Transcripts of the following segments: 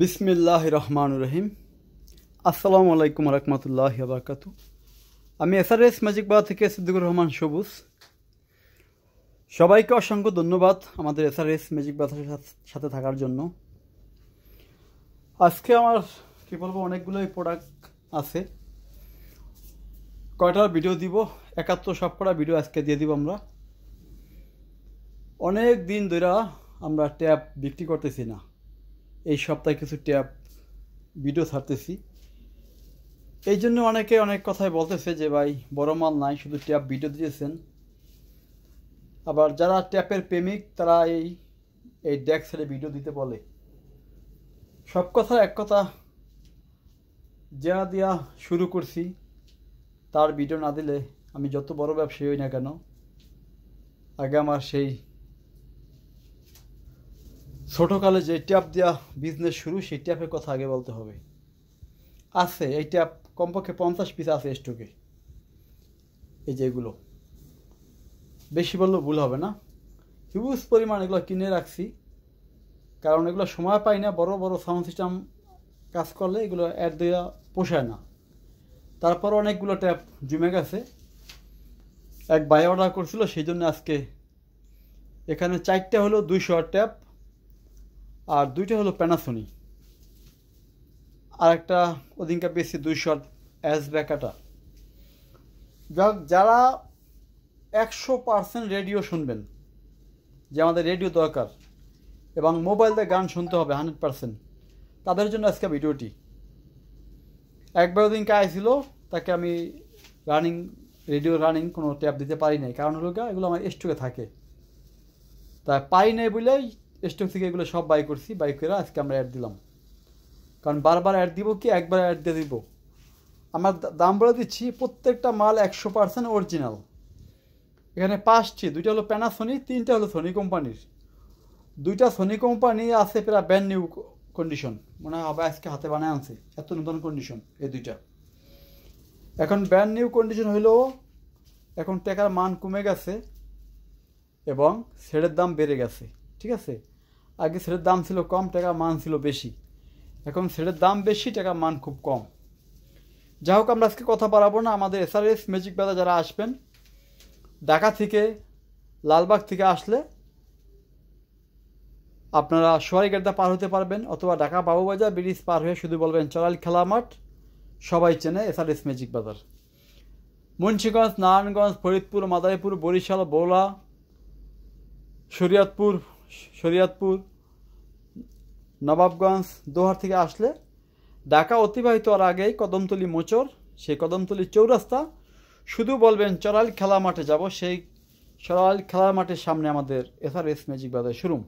বিসমিল্লাহির রহমানির রহিম। আসসালামু আলাইকুম রহমতুল্লাহি ওয়া বারাকাতুহু। আমি এসআরএস ম্যাজিক বার থেকে সিদ্দিকুর রহমান সবুজ। সবাইকে অসংখ্য ধন্যবাদ আমাদের এসআরএস ম্যাজিক বারের সাথে থাকার জন্য। আজকে আমার কী বলবো, অনেকগুলোই প্রোডাক্ট আছে। কয়টা ভিডিও দিব, 71 সবকটা ভিডিও আজকে দিয়ে দিব। আমরা অনেক দিন ধরে আমরা ট্যাব বিক্রি করতেছি না। এই সপ্তাহে কিছু ট্যাব ভিডিও ছাড়তেছি। এই জন্য অনেকে অনেক কথাই বলতেছে যে ভাই বড় মাল নাই, শুধু ট্যাব ভিডিও দিয়েছেন। আবার যারা ট্যাপের প্রেমিক তারা এই ডেক ছেড়ে ভিডিও দিতে বলে। সব কথার এক কথা, যা দিয়া শুরু করছি তার ভিডিও না দিলে আমি যত বড় ব্যবসায়ী হই না কেন, আগে আমার সেই ছোটোকালে যে ট্যাপ দেওয়া বিজনেস শুরু, সেই ট্যাপের কথা আগে বলতে হবে। আছে এই ট্যাপ কমপক্ষে 50 পিস আছে স্টকে। এই যে এগুলো বেশি বললেও ভুল হবে না, হিউজ পরিমাণ এগুলো কিনে রাখছি। কারণ এগুলো সময় পাই না, বড় বড় সাউন্ড সিস্টেম কাজ করলে এগুলো অ্যাড দেওয়া পোষায় না। তারপর অনেকগুলো ট্যাপ জমে গেছে। এক বাই অর্ডার করছিল, সেই জন্য আজকে এখানে 4টা হলো 200 ট্যাপ, আর 2টা হলো প্যানাসোনিক, আর একটা ওদিনকে বেশি 200 অ্যাস ব্যাকাটা। যারা 100% রেডিও শুনবেন, যে আমাদের রেডিও দরকার এবং মোবাইল দিয়ে গান শুনতে হবে 100%, তাদের জন্য আজকে ভিডিওটি। একবার ওদিনকে আইছিল, তাকে আমি রেডিও রানিং কোনো ট্যাপ দিতে পারি নাই। কারণ হলো এগুলো আমার স্টকে থাকে, তাই পাই নাই বলেই স্টক থেকে এগুলো সব বাই করছি। বাই করে আজকে আমরা অ্যাড দিলাম। কারণ বারবার অ্যাড দিব কি, একবার অ্যাড দিয়ে দিব। আমার দাম বলে দিচ্ছি, প্রত্যেকটা মাল 100% অরিজিনাল। এখানে 5টি, 2টা হলো প্যানাসোনিক, 3টা হলো সোনি কোম্পানির। 2টা সোনি কোম্পানি আছে প্রায় ব্র্যান্ড নিউ কন্ডিশন, মনে হবে আজকে হাতে বানায় আনছে, এত নতুন কন্ডিশন এই 2টা। এখন ব্র্যান্ড নিউ কন্ডিশন হইলেও এখন টাকার মান কমে গেছে এবং সেটের দাম বেড়ে গেছে। ঠিক আছে, আগে সেটের দাম ছিল কম, টাকার মান ছিল বেশি। এখন সেটের দাম বেশি, টাকার মান খুব কম। যাই হোক, আমরা আজকে কথা বাড়াবো না। আমাদের এসআরএস ম্যাজিক বাজার যারা আসবেন, ঢাকা থেকে লালবাগ থেকে আসলে আপনারা সোয়ারিঘাটটা পার হতে পারবেন, অথবা ঢাকা বাবুবাজার ব্রিজ পার হয়ে শুধু বলবেন চড়াইল খেলা মাঠ। সবাই চেনে এসআরএস ম্যাজিক বাজার। মুন্সিগঞ্জ, নারায়ণগঞ্জ, ফরিদপুর, মাদারীপুর, বরিশাল, বৌলা, শরীয়তপুর, নবাবগঞ্জ, দোহার থেকে আসলে ঢাকা অতিবাহিত হওয়ার আগেই কদমতলী মোচর, সেই কদমতলী চৌরাস্তা শুধু বলবেন চড়াইল খেলা মাঠে যাব। সেই চড়াইল খেলার মাঠের সামনে আমাদের এসআরএস ম্যাজিক বাজার শোরুম।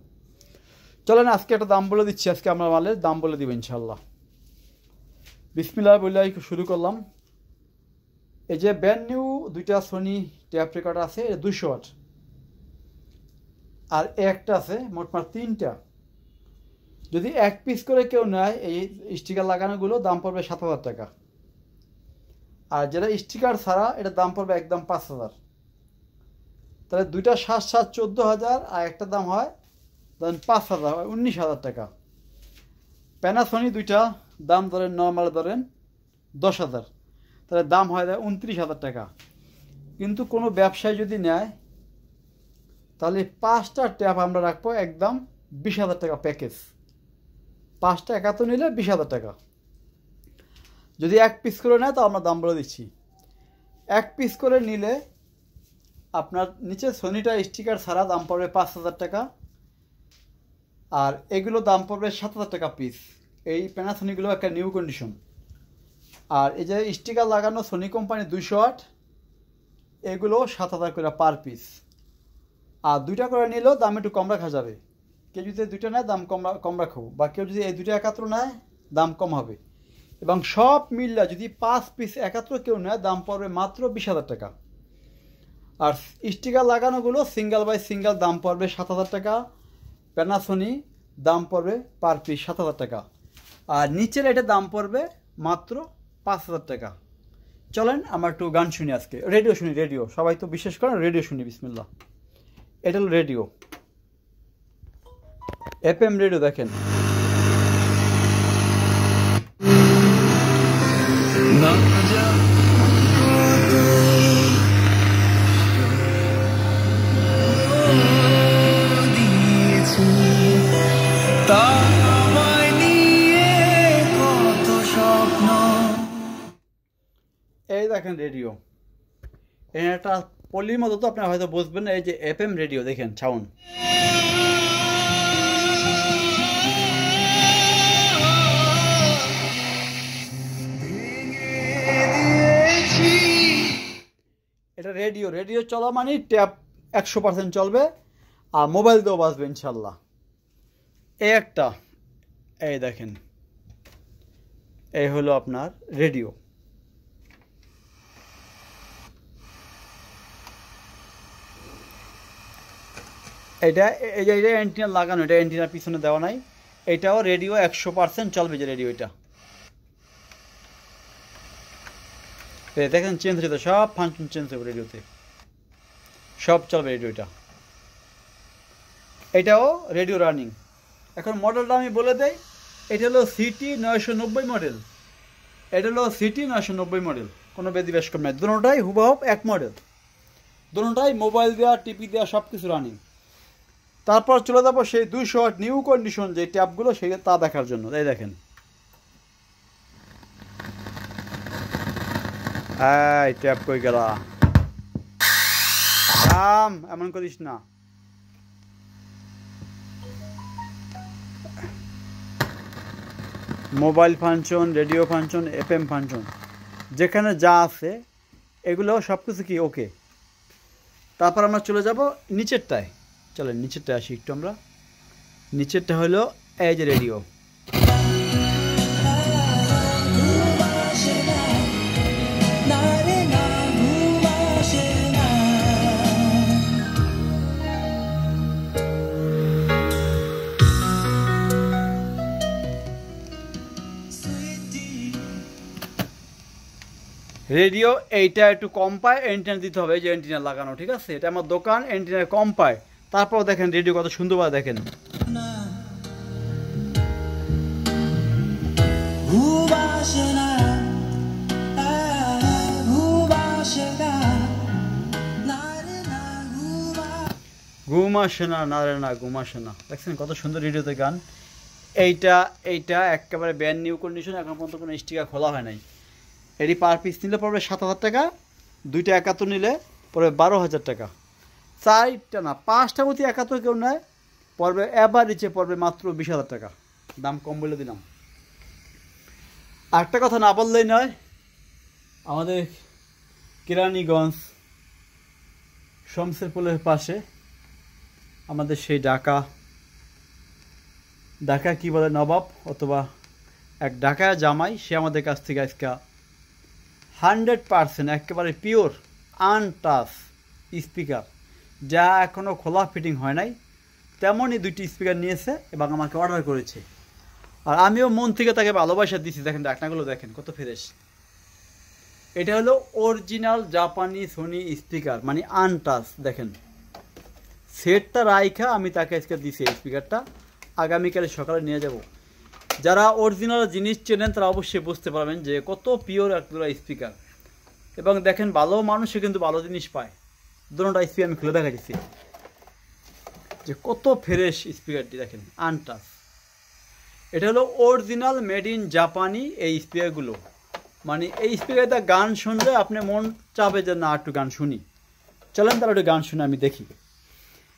চলেন আজকে একটা দাম বলে দিচ্ছি। আজকে আমরা মালের দাম বলে দিব ইনশাল্লাহ। বিসমিল্লাহ বলে শুরু করলাম। এই যে ব্র্যান্ড নিউ 2টা সোনি ট্যাপ রেকর্ডার আছে, 200 ওয়াট, আর একটা আছে মোটমাট 3টা। যদি 1 পিস করে কেউ নেয়, এই স্টিকার লাগানোগুলো দাম পড়বে 7,000 টাকা। আর যেটা স্টিকার ছাড়া, এটার দাম পড়বে একদম 5,000। তাহলে 2টা 7,7 14,000, আর একটা দাম হয় ধরেন 5,000, হয় 19,000 টাকা। প্যানাসোনিক 2টা দাম ধরেন নর্মাল ধরেন 10,000, তাহলে দাম হয় 29,000 টাকা। কিন্তু কোনো ব্যবসায়ী যদি নেয়, তাহলে 5টা ট্যাপ আমরা রাখবো একদম 20,000 টাকা প্যাকেজ। 5টা একাত্তর নিলে 20,000 টাকা। যদি 1 পিস করে নেয়, তো আমরা দাম বলে দিচ্ছি। 1 পিস করে নিলে আপনার নিচে সোনিটা স্টিকার ছাড়া দাম পড়বে 5,000 টাকা, আর এগুলো দাম পড়বে 7,000 টাকা পিস। এই প্যানাসোনিকগুলো একটা নিউ কন্ডিশন। আর এই যে স্টিকার লাগানো সোনি কোম্পানি 200 ওয়াট, এগুলো 7,000 করে পার পিস। আর 2টা করে নিলেও দাম একটু কম রাখা যাবে। কেউ যদি 2টা নেয়, দাম কম রাখবো, বা কেউ যদি এই 2টা একাত্তর নেয়, দাম কম হবে। এবং সব মিললে যদি 5 পিস একাত্তর কেউ নেয়, দাম পড়বে মাত্র 20,000 টাকা। আর স্টিকার লাগানোগুলো সিঙ্গেল বাই সিঙ্গেল দাম পড়বে 7,000 টাকা। প্যানাসোনিক দাম পড়বে পার পিস 7,000 টাকা। আর নিচের এটা দাম পড়বে মাত্র 5,000 টাকা। চলেন আমরা একটু গান শুনি আজকে, রেডিও শুনি। রেডিও সবাই তো বিশেষ করেন, রেডিও শুনি। বিসমিল্লাহ। এটা হলো রেডিও, FM রেডিও। দেখেন এই দেখেন রেডিও, এটা পলির মতো তো আপনারা হয়তো বুঝবেন না। এই যে এফএম রেডিও দেখেন সাউন্ড, এটা রেডিও, রেডিও চলা মানে ট্যাপ 100% চলবে আর মোবাইল দিয়েও বাজবে ইনশাল্লাহ। এই একটা, এই দেখেন এই হলো আপনার রেডিও। এটা এই যে এটা অ্যান্টিনা লাগানো, এটা অ্যান্টিনার পিছনে দেওয়া নাই। এটাও রেডিও 100% চলবে যে রেডিও। এটা দেখেন চেঞ্জ হচ্ছে, সব ফাংশন চেঞ্জ হবে রেডিওতে, সব চলবে রেডিওটা। এটাও রেডিও রানিং। এখন মডেলটা আমি বলে দেই, এটা হলো সিটি 990 মডেল, এটা হলো সিটি 990 মডেল, কোনো ব্যতিবেশ কম নাই, দুটোটাই হুবহুব এক মডেল, দুটোটাই মোবাইল দেওয়া টিপি দেওয়া সব কিছু রানিং। তারপর চলে যাবো সেই 200 ওয়াট নিউ কন্ডিশন যে ট্যাপগুলো, সেই তা দেখার জন্য। এই দেখেন, এই ট্যাপ কই গেলা, এমন করিস না। Mobile function, radio function, FM function, যেখানে যা আছে এগুলো সব কিছু কি ওকে। তারপর আমরা চলে যাব নিচেরটায়, চলেন নিচেরটায় আসি একটু আমরা। নিচেরটা হলো এই যে রেডিও, রেডিও এইটা একটু কম পায়, অ্যান্টেনা দিতে হবে, এই যে অ্যান্টেনা লাগানো, ঠিক আছে। এটা আমার দোকান, অ্যান্টেনা কম পায়, তারপর দেখেন রেডিও কত সুন্দরভাবে দেখেন। ঘুম আসে না, না রে না ঘুম আসে না, দেখছেন কত সুন্দর রেডিওতে গান। এইটা একেবারে ব্র্যান্ড নিউ কন্ডিশন, এখন পর্যন্ত কোনো স্টিকার খোলা হয় নাই। এটি পার পিস নিলে পড়বে 7,000 টাকা, 2টা 71 নিলে পড়বে 12,000 টাকা, 4টা না 5টা মতো 71 কেউ নেয় পড়বে অ্যাভারেজে পড়বে মাত্র 20,000 টাকা, দাম কম বলে দিলাম। আরেকটা কথা না বললেই নয়, আমাদের কেরানীগঞ্জ শমসের পোলের পাশে আমাদের সেই ঢাকা কি বলে নবাব অথবা এক ঢাকা জামাই, সে আমাদের কাছ থেকে আজকে 100% একেবারে পিওর আনটাচ স্পিকার, যা এখনও খোলা ফিটিং হয় নাই, তেমনই 2টি স্পিকার নিয়েছে এবং আমাকে অর্ডার করেছে। আর আমিও মন থেকে তাকে ভালোবাসা দিচ্ছি। দেখেন ডাকনাগুলো দেখেন কত ফ্রেশ। এটা হলো অরিজিনাল জাপানি সোনি স্পিকার, মানে আনটাচ। দেখেন সেটটা রাইখা আমি তাকে আজকে দিছি, এই স্পিকারটা আগামীকালে সকালে নিয়ে যাব। যারা অরিজিনাল জিনিস চেনেন তারা অবশ্যই বুঝতে পারবেন যে কত পিওর একটা স্পিকার। এবং দেখেন ভালো মানুষে কিন্তু ভালো জিনিস পায়। দুটোটা স্পিকার আমি খুলে দেখা দিচ্ছি যে কত ফ্রেশ স্পিকারটি, দেখেন আনটাচ। এটা হলো অরিজিনাল মেড ইন জাপানি এই স্পিকারগুলো, মানে এই স্পিকারটা গান শুনলে আপনি মন চাবে যে না একটু গান শুনি, চলেন তাহলে একটু গান শুনে আমি দেখি।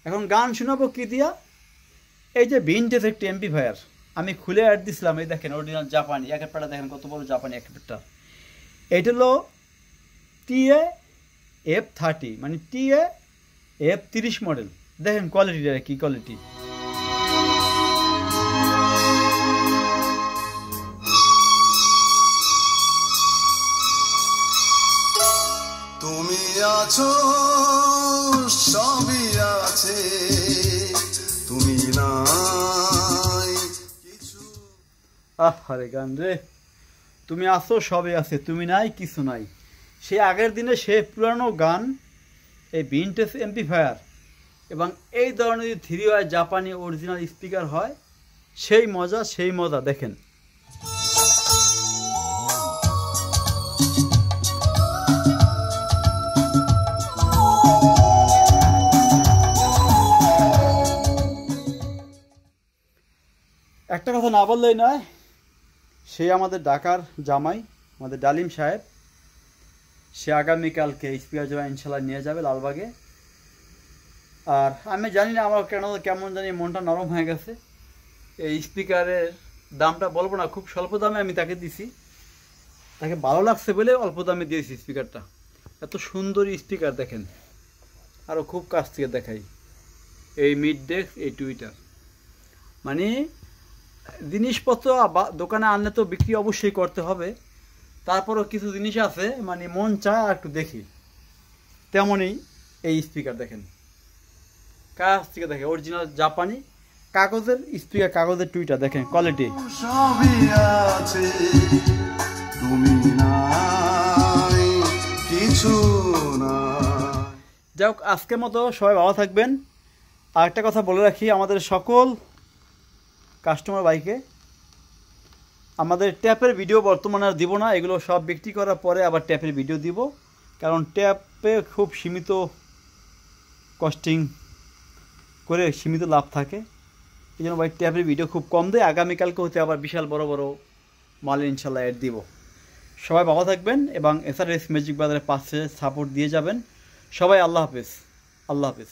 এখন গান শোনাবো কি দিয়া, এই যে ভিনটেজ একটি এমপ্লিফায়ার আমি খুলে অ্যাড দিছিলাম, এই দেখেন অরিজিনাল জাপানি, এক একটা দেখেন কত বড় জাপানি এক একটা। এটা হলো TA-F30, মানে TA-F30 মডেল। দেখেন কোয়ালিটিটা কি কোয়ালিটি। তুমি আছো সবই আছে, তুমি নাই কিছু। আরে গান রে, তুমি আছো সবই আছে, তুমি নাই কিছু নাই। সে আগের দিনে সে পুরানো গান, এই ভিনটেজ এমপ্লিফায়ার এবং এই ধরনের যদি 3 জাপানি অরিজিনাল স্পিকার হয়, সেই মজা দেখেন। একটা কথা না বললেই নয়, সে আমাদের ঢাকার জামাই, আমাদের ডালিম সাহেব, সে আগামীকালকে স্পিকার জমা ইনশাল্লাহ নিয়ে যাবে লালবাগে। আর আমি জানি না আমার কেমন জানি মনটা নরম হয়ে গেছে। এই স্পিকারের দামটা বলবো না, খুব স্বল্প দামে আমি তাকে দিছি, তাকে ভালো লাগছে বলে অল্প দামে দিয়েছি স্পিকারটা। এত সুন্দর স্পিকার দেখেন, আরও খুব কাছ থেকে দেখাই। এই মিড ডেস্ক, এই টুইটার, মানে জিনিসপত্র দোকানে আনলে তো বিক্রি অবশ্যই করতে হবে, তারপরও কিছু জিনিস আছে মানে মন চায় একটু দেখি। তেমনই এই স্পিকার দেখেন, কাছ থেকে দেখে অরিজিনাল জাপানি কাগজের স্পিকার, কাগজের টুইটার দেখেন কোয়ালিটি। সবই আছে, তুমি নাই, কিছু না। যাই হোক, আজকের মতো সবাই ভালো থাকবেন। আর একটা কথা বলে রাখি আমাদের সকল কাস্টমার ভাইকে, আমাদের ট্যাপের ভিডিও বর্তমানে আর দিব না, এগুলো সব বিক্রি করার পরে আবার ট্যাপের ভিডিও দিব, কারণ ট্যাপে খুব সীমিত কস্টিং করে সীমিত লাভ থাকে, এই জন্য ভাই ট্যাপের ভিডিও খুব কম দেয়। আগামীকালকে হতে আবার বিশাল বড় বড় মাল ইনশাল্লাহ অ্যাড দিব। সবাই ভালো থাকবেন এবং SRS ম্যাজিক বাজারের পাশে সাপোর্ট দিয়ে যাবেন সবাই। আল্লাহ হাফেজ, আল্লাহ হাফেজ।